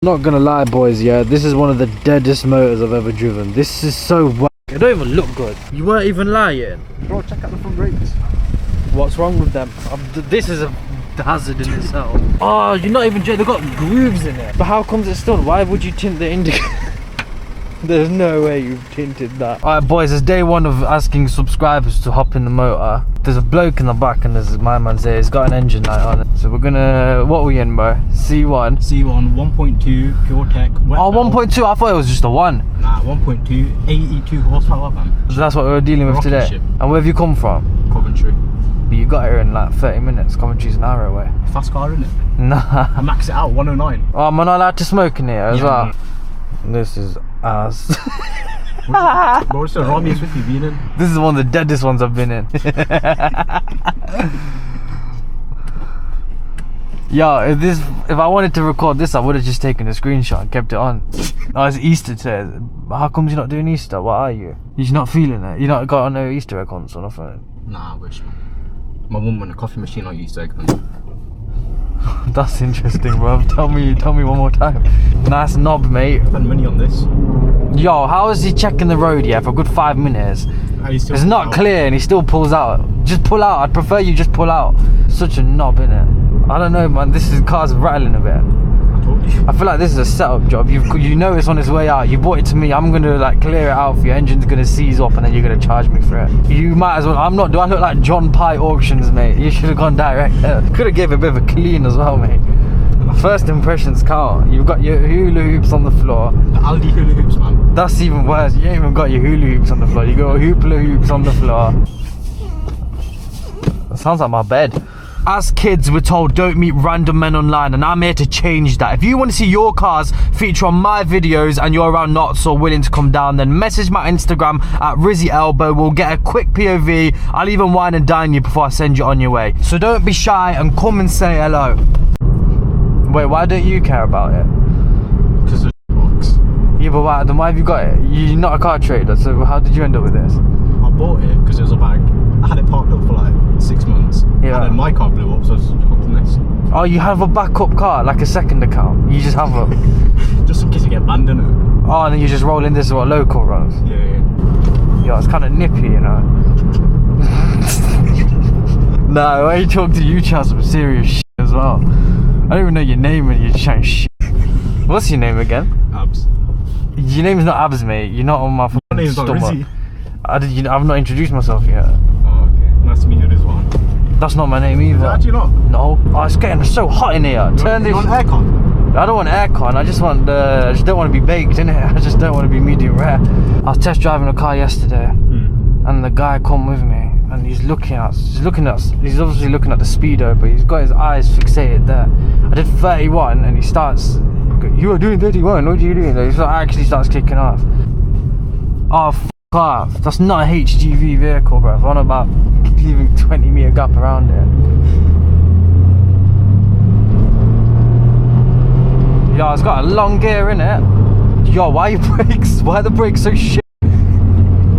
Not gonna lie, boys, yeah, this is one of the deadest motors I've ever driven. This is so whack. It don't even look good. You weren't even lying. Bro, check out the front brakes. What's wrong with them? This is a hazard in itself. Oh, you're not even joking. They've got grooves in it. But how comes it's still? Why would you tint the indicator? There's no way you've tinted that. Alright, boys, it's day one of asking subscribers to hop in the motor. There's a bloke in the back and there's my man's there. He's got an engine light on it. So we're gonna, what are we in, bro? C1? C1, 1.2, pure tech. Oh, 1.2, I thought it was just a 1. Nah, 1.2, 82 horsepower, man. So that's what we're dealing with Rocket today. ship. And where have you come from? Coventry. You got here in like 30 minutes. Coventry's an hour away. Fast car, isn't it? Nah. I max it out, 109. Oh, am I not allowed to smoke in here as well? No. This is ass. Bro, it's the rommiest with you been in. This is one of the deadest ones I've been in. Yo, if I wanted to record this, I would have just taken a screenshot and kept it on. Oh, it's Easter today. How comes you're not doing Easter? What are you? You're not feeling it? You not got on no Easter egg hunts or nothing? Nah, I wish, man. My mum won a coffee machine on Easter egg hunt. That's interesting, bro. Tell me one more time. Nice knob, mate. Spend money on this. Yo, how is he checking the road, yeah, for a good 5 minutes? It's not clear and he still pulls out. Just pull out. I'd prefer you just pull out. Such a knob, innit? I don't know, man. Car's rattling a bit. I told you. I feel like this is a setup job. You know it's on its way out. You bought it to me. I'm gonna like clear it out for you. Engine's gonna seize up and then you're gonna charge me for it. You might as well. I'm not. Do I look like John Pye Auctions, mate? You should have gone direct there. Could have gave a bit of a clean as well, mate. First impressions count. You've got your hula hoops on the floor. The Aldi hula hoops, man. That's even worse. You ain't even got your hula hoops on the floor. You got hoopla hoops on the floor. That sounds like my bed. As kids, we're told don't meet random men online, and I'm here to change that. If you want to see your cars feature on my videos and you're around Knots or willing to come down, then message my Instagram at RizzyElbow. We'll get a quick POV. I'll even wine and dine you before I send you on your way. So don't be shy and come and say hello. Wait, why don't you care about it? Because of the box. Yeah, but why, then why have you got it? You're not a car trader, so how did you end up with this? I bought it because it was a bag. I had it parked up for like 6 months. Yeah. And then my car blew up, so I was hooked on this. Oh, you have a backup car, like a second account. You just have a... Just in case you get banned, innit? Oh, and then you just roll in this is what local runs. Yeah. Yo, it's kind of nippy, you know. Nah, when you talk to you, chat some serious shit as well. I don't even know your name and you're chatting shit. What's your name again? Abs. Your name's not Abs, mate. You're not on my phone. My name's not Rizzy. I've not introduced myself yet. Oh, okay. Nice to meet you, this one. That's not my name either. Is it actually not? No. Oh, it's getting so hot in here. Turn this. You want aircon? I don't want aircon. I just don't want to be baked, innit? I just don't want to be medium rare. I was test driving a car yesterday, and the guy come with me, and he's obviously looking at the speedo, but he's got his eyes fixated there. I did 31, and he starts, you are doing 31. What are you doing? He actually starts kicking off. Oh, f off. That's not a HGV vehicle, bro. I'm on about leaving 20 meter gap around it. Yo, it's got a long gear in it. Yo, why are the brakes so shit?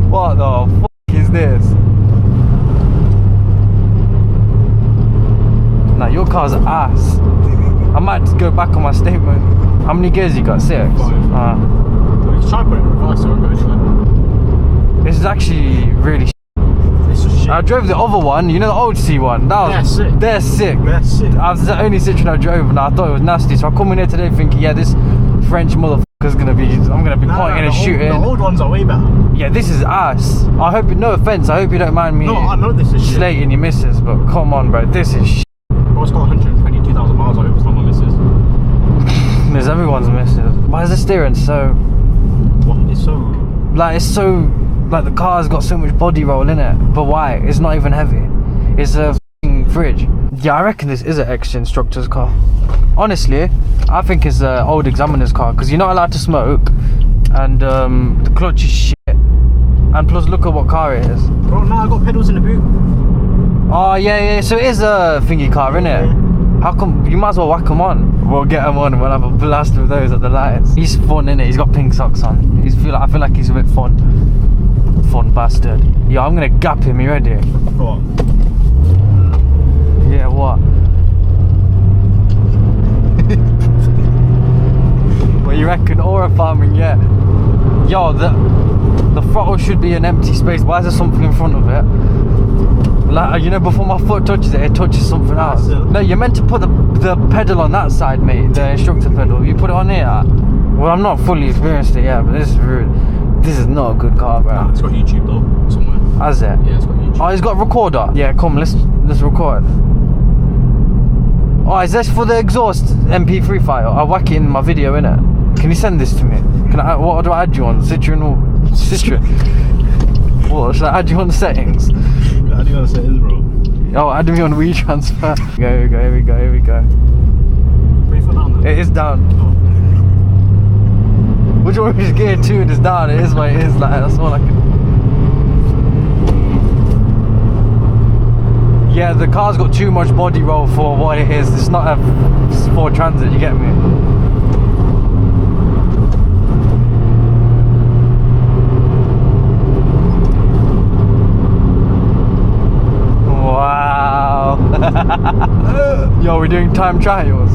What the fuck is this? Nah, your car's ass. I might just go back on my statement. How many gears you got? 6? 5. You try to put it in reverse, so it won't go anywhere. This is actually really shit. It's just shit. I drove the other one, you know the old C1? They're sick. They're sick. They're sick. I was the only Citroen I drove and I thought it was nasty. So I come in here today thinking, yeah, this French motherfucker's I'm gonna be pointing and shooting. The old ones are way better. Yeah, this is ass. I hope, no offense, I hope you don't mind me No, I know this is shit. slating your missus, but come on, bro, this is shit. Bro, it's got 122,000 miles on it, it's not my missus. There's everyone's missus. Why is the steering so... What? It's so... Like the car's got so much body roll in it, but why? It's not even heavy. It's a f***ing fridge. Yeah, I reckon this is an ex-instructor's car. Honestly, I think it's an old examiner's car, because you're not allowed to smoke, and the clutch is shit. And plus, look at what car it is. Bro, now I got pedals in the boot. Oh, yeah, so it is a thingy car, innit? Yeah. How come, you might as well whack them on. We'll get them on and we'll have a blast with those at the lights. He's fun, innit? He's got pink socks on. I feel like he's a bit fun. Fun bastard. Yo, I'm gonna gap him, you ready? What? Yeah, what? You reckon? Or a farming, yeah. Yo, the throttle should be an empty space. Why is there something in front of it? Like, you know, before my foot touches it, it touches something else. No, you're meant to put the pedal on that side, mate. The instructor pedal. You put it on here. Well, I'm not fully experienced it yet, but this is rude. This is not a good car, bro. Nah, it's got YouTube though, somewhere. Has it? Yeah, it's got YouTube. Oh, it's got a recorder. Yeah, come, let's record. Oh, is this for the exhaust MP3 file? I'll whack it in my video, innit? Can you send this to me? What do I add you on? Citroen or Citroen? What, should I add you on the settings? How do you want to say this, bro? Oh, add me on WeTransfer. Here we go. Pretty far down there. It is down. Oh. Which one is gear 2 and it's down? It is what it is, like, that's all I can. Yeah, the car's got too much body roll for what it is. It's not a Ford Transit, you get me? Wow. Yo, we're doing time trials.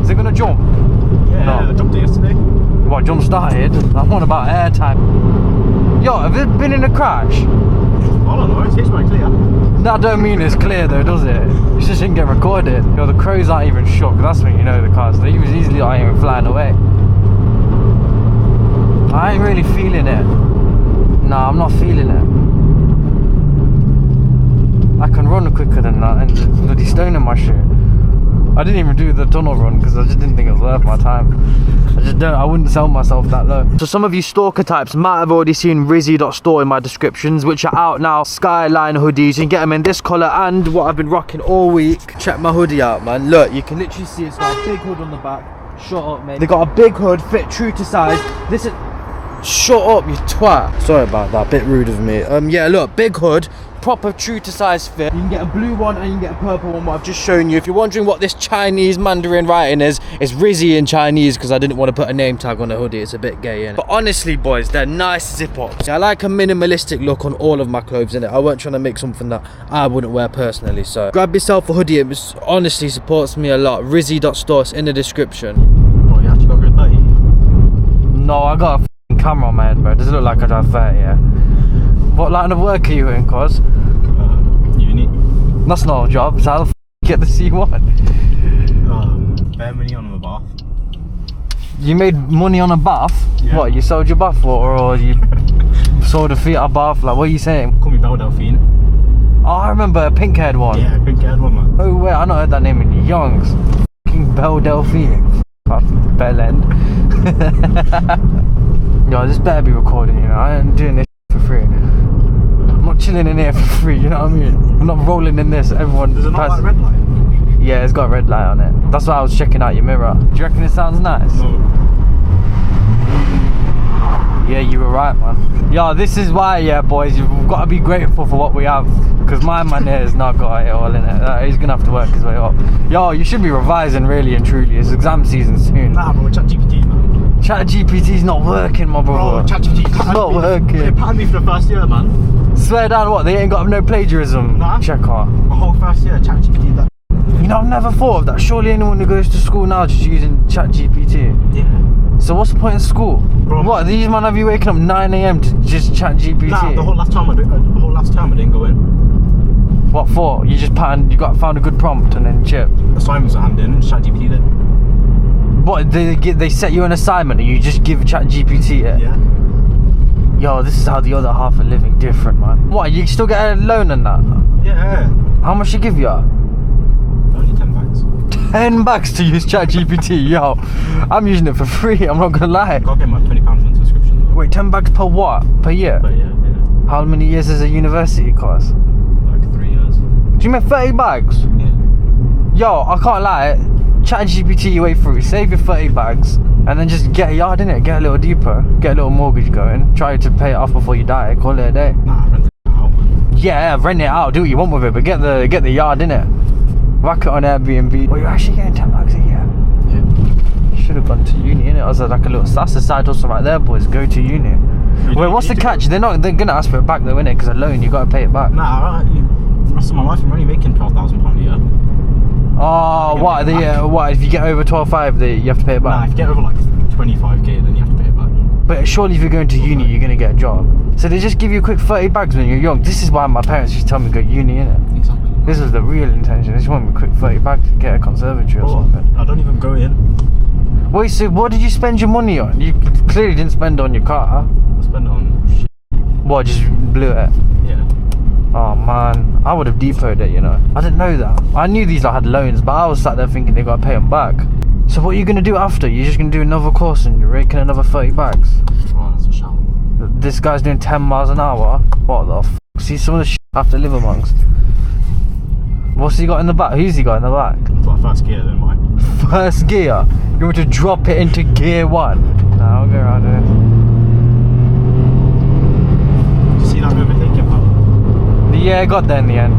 Is it gonna jump? Yeah, No. I jumped it yesterday. What, jump started? I'm on about airtime. Yo, have you been in a crash? I don't know, it's hitchback clear. That don't mean it's clear though, does it? It just didn't get recorded. Yo, the crows aren't even shook. That's when you know the cars. They was easily aren't even flying away. I ain't really feeling it. Nah, I'm not feeling it. I can run quicker than that, and there's bloody stone in my shoe. I didn't even do the tunnel run because I just didn't think it was worth my time. I wouldn't sell myself that low. So some of you stalker types might have already seen Rizzy.store in my descriptions, which are out now. Skyline hoodies, you can get them in this colour and what I've been rocking all week. Check my hoodie out, man. Look, you can literally see it's got a big hood on the back. Shut up, mate. They got a big hood, fit true to size. This is... Shut up, you twat. Sorry about that, bit rude of me. Yeah, look, big hood, proper true to size fit. You can get a blue one and you can get a purple one, what I've just shown you. If you're wondering what this Chinese Mandarin writing is, it's Rizzy in Chinese because I didn't want to put a name tag on the hoodie, it's a bit gay, innit? But honestly, boys, they're nice zip-ups. I like a minimalistic look on all of my clothes, innit? I weren't trying to make something that I wouldn't wear personally, so grab yourself a hoodie. It honestly supports me a lot. Rizzy.store, it's in the description. Oh, you actually got good 30? No, I got a camera on my head, bro. Does it look like I drive 30, yeah? What line of work are you in, cuz? Uni. That's not a job, so I'll get the C1. Bare money on a bath. You made money on a bath? Yeah. What, you sold your bath water or you sold a feet a bath? Like, what are you saying? Call me Belle Delphine. Oh, I remember a pink-haired one. Yeah, pink haired one, man. Oh, wait, I not heard that name in youngs. Fucking Belle Delphine. Fucking Bell End. Yo, this better be recording, you know. I ain't doing this for free. I'm not chilling in here for free, you know what I mean? I'm not rolling in this. Everyone. There's a not like red light. Yeah, it's got a red light on it. That's why I was checking out your mirror. Do you reckon it sounds nice? No. Yeah, you were right, man. Yo, this is why, yeah, boys, you've got to be grateful for what we have. Because my man here has not got it all in it. He's going to have to work his way up. Yo, you should be revising, really and truly. It's exam season soon. Nah, bro, ChatGPT, man. ChatGPT's not working, my brother. Bro, ChatGPT It's not working. They patterned me for the first year, man. Swear down, what? They ain't got no plagiarism. Nah. Check out. My whole first year, ChatGPT, that. You know, I've never thought of that. Surely anyone who goes to school now just using ChatGPT. Yeah. So what's the point in school? Bro, what? These man have you waking up 9 AM to just ChatGPT? Nah, the whole last term I didn't go in. What for? You just found a good prompt and then chip. Assignments are handed in, ChatGPT did. What? They set you an assignment and you just give ChatGPT it? Yeah. Yo, this is how the other half are living different, man. What? You still get a loan and that? Yeah. How much you give you? Only 10 bags. 10 bucks to use ChatGPT, yo. I'm using it for free, I'm not gonna lie. Gotta get my £20 month subscription though. Wait, 10 bucks per what? Per year? But yeah. How many years does a university cost? Like 3 years. Do you make 30 bags? Yeah. Yo, I can't lie. ChatGPT your way through, save your 30 bags, and then just get a yard in it, get a little depot, get a little mortgage going, try to pay it off before you die, call it a day. Nah, rent it out, man. Yeah, rent it out, do what you want with it, but get the yard in it. Whack it on Airbnb. Well, you're actually getting 10 bags a year. Yeah. Should have gone to uni, innit? I was like a little, that's the side hustle right there, boys. Go to uni. Wait, what's the catch? They're gonna ask for it back though, innit? Because a loan, you gotta pay it back. Nah, the rest of my life I'm only making £12,000 a year. Oh, what? What? If you get over 12.5, you have to pay it Nah, back. if you get over like 25k, then you have to pay it back. But surely if you're going to uni, you're going to get a job. So they just give you a quick 30 bags when you're young. This is why my parents used to tell me to go uni, innit? Exactly. This is the real intention. They just want me a quick 30 bags to get a conservatory or something. I don't even go in. Wait, so what did you spend your money on? You clearly didn't spend on your car. I spend it on shit. What, just blew it? Yeah. Oh man, I would have depoted it, you know. I didn't know that. I knew these lot had loans, but I was sat there thinking they got to pay them back. So what are you going to do after? You're just going to do another course and you're raking another 30 bags? Oh, that's a shout. This guy's doing 10 miles an hour? What the f***? See some of the shit I have to live amongst. What's he got in the back? Who's he got in the back? It's like first gear then, mate. First gear? You want to drop it into gear 1? Nah, I'll go around here. Did you see that overtaking power? Yeah, I got there in the end.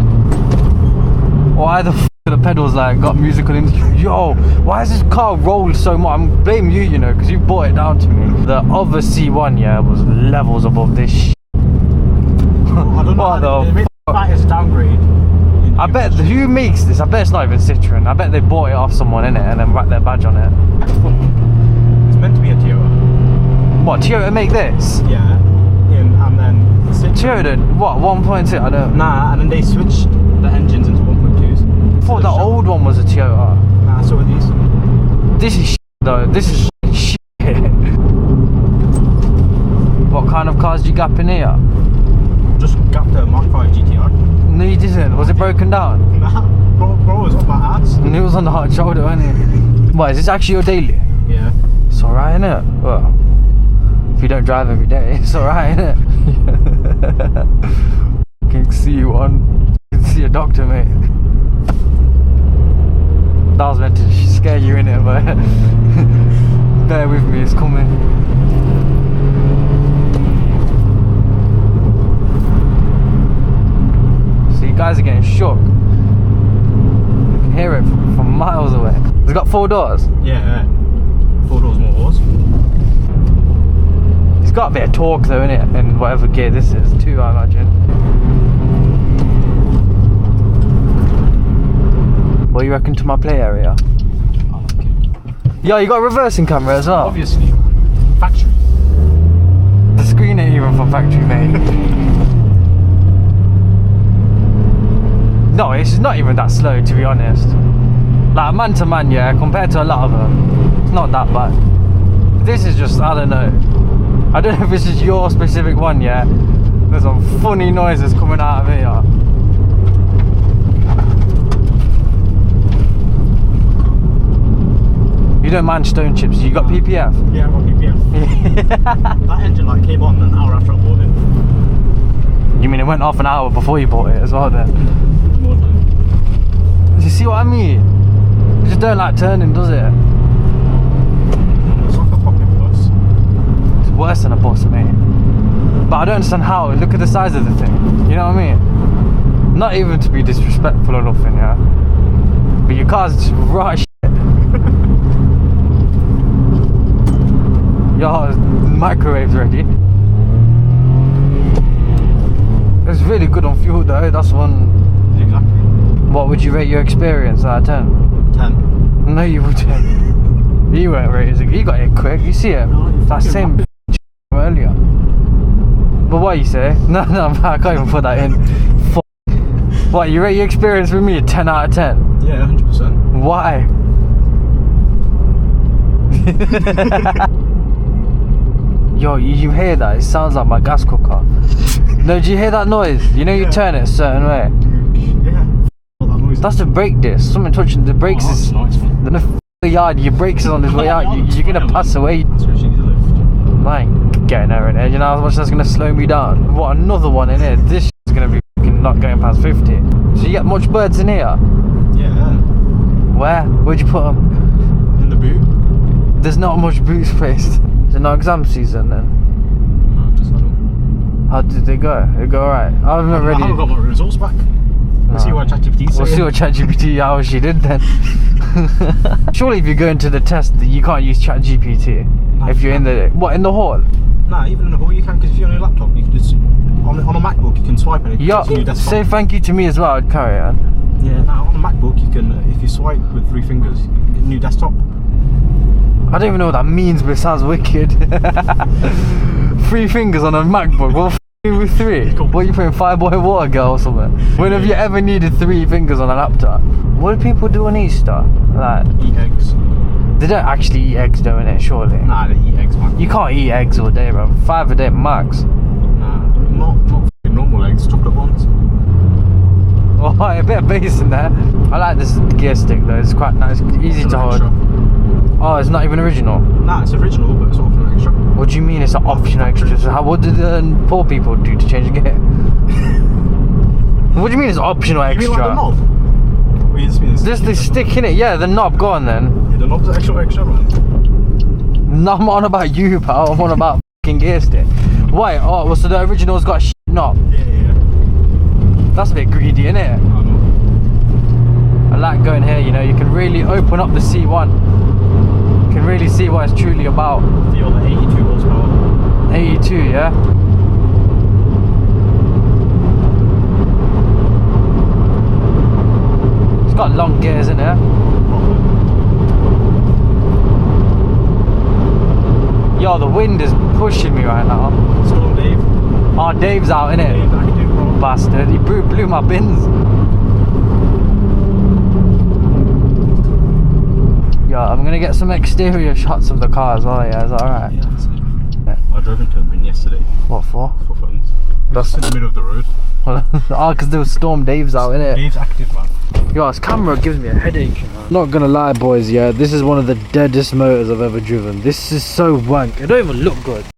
Why the f*** the pedals like got musical instruments? Yo, why is this car rolled so much? I'm blaming you, you know, because you brought it down to me. The other C1, yeah, was levels above this shit. I don't know. What the They made the downgrade. I bet, who makes this? I bet it's not even Citroen. I bet they bought it off someone, innit, and then wrapped their badge on it. It's meant to be a Toyota. What, Toyota make this? Yeah. And then Toyota, what, 1.2? I don't... Nah, and then they switched the engines into 1.2s. I thought the old one was a Toyota. Nah, so are these. This is shit, though. This is shit. What kind of cars do you gap in here? Just gapped a Mark 5 GTR. No, you didn't. Was it broken down? Nah, bro was on my ass. And it was on the hard shoulder, wasn't it? What, is this actually your daily? Yeah. It's alright, innit? Well, if you don't drive every day, it's alright, innit? Can see you on. Can see a doctor, mate. That was meant to scare you, innit? But bear with me, it's coming. See, you guys are getting shook. You can hear it from miles away. It's got 4 doors. Yeah. 4 doors, more horse. It's got a bit of torque though, innit? In whatever gear this is, 2 I imagine. What do you reckon to my play area? Oh, okay. Yo, you got a reversing camera as well? Obviously. Factory. The screen ain't even from factory, mate. No, it's not even that slow, to be honest. Like, man to man, yeah, compared to a lot of them, it's not that bad. This is just, I don't know. I don't know if this is your specific one, yeah. There's some funny noises coming out of here. You don't mind stone chips, you got PPF? Yeah, I got PPF. That engine light came on an hour after I bought it. You mean it went off an hour before you bought it as well then? More than. You see what I mean? It just don't like turning, does it? It's like a pocket bus. It's worse than a bus, mate. But I don't understand how. Look at the size of the thing. You know what I mean? Not even to be disrespectful or nothing, yeah. But your car's just raw as shit. Your microwave's ready. It's really good on fuel though, that's one. Exactly. What would you rate your experience out of 10? 10. No, you wouldn't. You weren't rating. You got it quick. You see it? No, That same earlier. But what you say? No, I can't even put that in. What, you rate your experience with me a 10 out of 10? Yeah, 100%. Why? Yo, you hear that? It sounds like my gas cooker. No, do you hear that noise? You know you turn it a certain way. Yeah. What that noise That's the brake disc. Something touching the brakes is... nice, man. The yard, your brakes is on his way out. You're gonna pass away. That's where she needs a lift. I ain't getting her in here. You know how much that's gonna slow me down? What, another one in here? This is gonna be fucking not going past 50. So you get much birds in here? Yeah. Where? Where'd you put them? In the boot. There's not much boot space. Is it not exam season then? No, just had them. How did they go? They go alright? I haven't I really... haven't got my results back. We'll see what ChatGPT says. We'll see what ChatGPT, how she did then. Surely if you go into the test, you can't use ChatGPT. No, if you're in the... What, in the hall? Nah, even in the hall you can, because if you're on your laptop, you can just... On a MacBook, you can swipe and it Yo, takes you to your desktop. say thank you to me as well, carry on. Yeah, now on a MacBook you can, if you swipe with 3 fingers, you can get a new desktop. I don't even know what that means, but it sounds wicked. 3 fingers on a MacBook. What with 3? What are you putting, Fireboy Water Girl or something? When have you ever needed 3 fingers on a laptop? What do people do on Easter? Like, Eat eggs. they don't actually eat eggs, don't they? Surely. Nah, they eat eggs, man. You can't eat eggs all day, bro. 5 a day max. Nah, not normal eggs, chocolate ones. Oh, a bit of bass in there. I like this gear stick though. It's quite nice, easy to hold. Extra. Oh, it's not even original. Nah, it's original, but it's optional extra. What do you mean it's an optional extra? So what did the poor people do to change the gear? What do you mean it's optional extra? You mean like the knob? Or you just mean Just the stick in it, yeah, the knob, go on then. Yeah, the knob's extra, man. No, I'm on about you, pal. I'm on about fucking gear stick. Wait, oh, well, so the original's got a shit knob. Yeah. That's a bit greedy, innit? I know. I like going here, you know, you can really open up the C1. You can really see what it's truly about. Feel the 82 horsepower. 82, yeah? It's got long gears in it. Yo, the wind is pushing me right now. Storm Dave. Oh, Dave's out, innit? Dave's active, bro. Bastard, he blew my bins. Yo, I'm gonna get some exterior shots of the car as well, yeah, is that alright? Yeah, that's it. I drove into a bin yesterday. What for? For phones. That's That's in the middle of the road. oh, because there was Storm Dave's out, innit? Dave's active, man. Yo, this camera gives me a headache, you know? Not gonna lie, boys, yeah, this is one of the deadest motors I've ever driven. This is so wank. It don't even look good.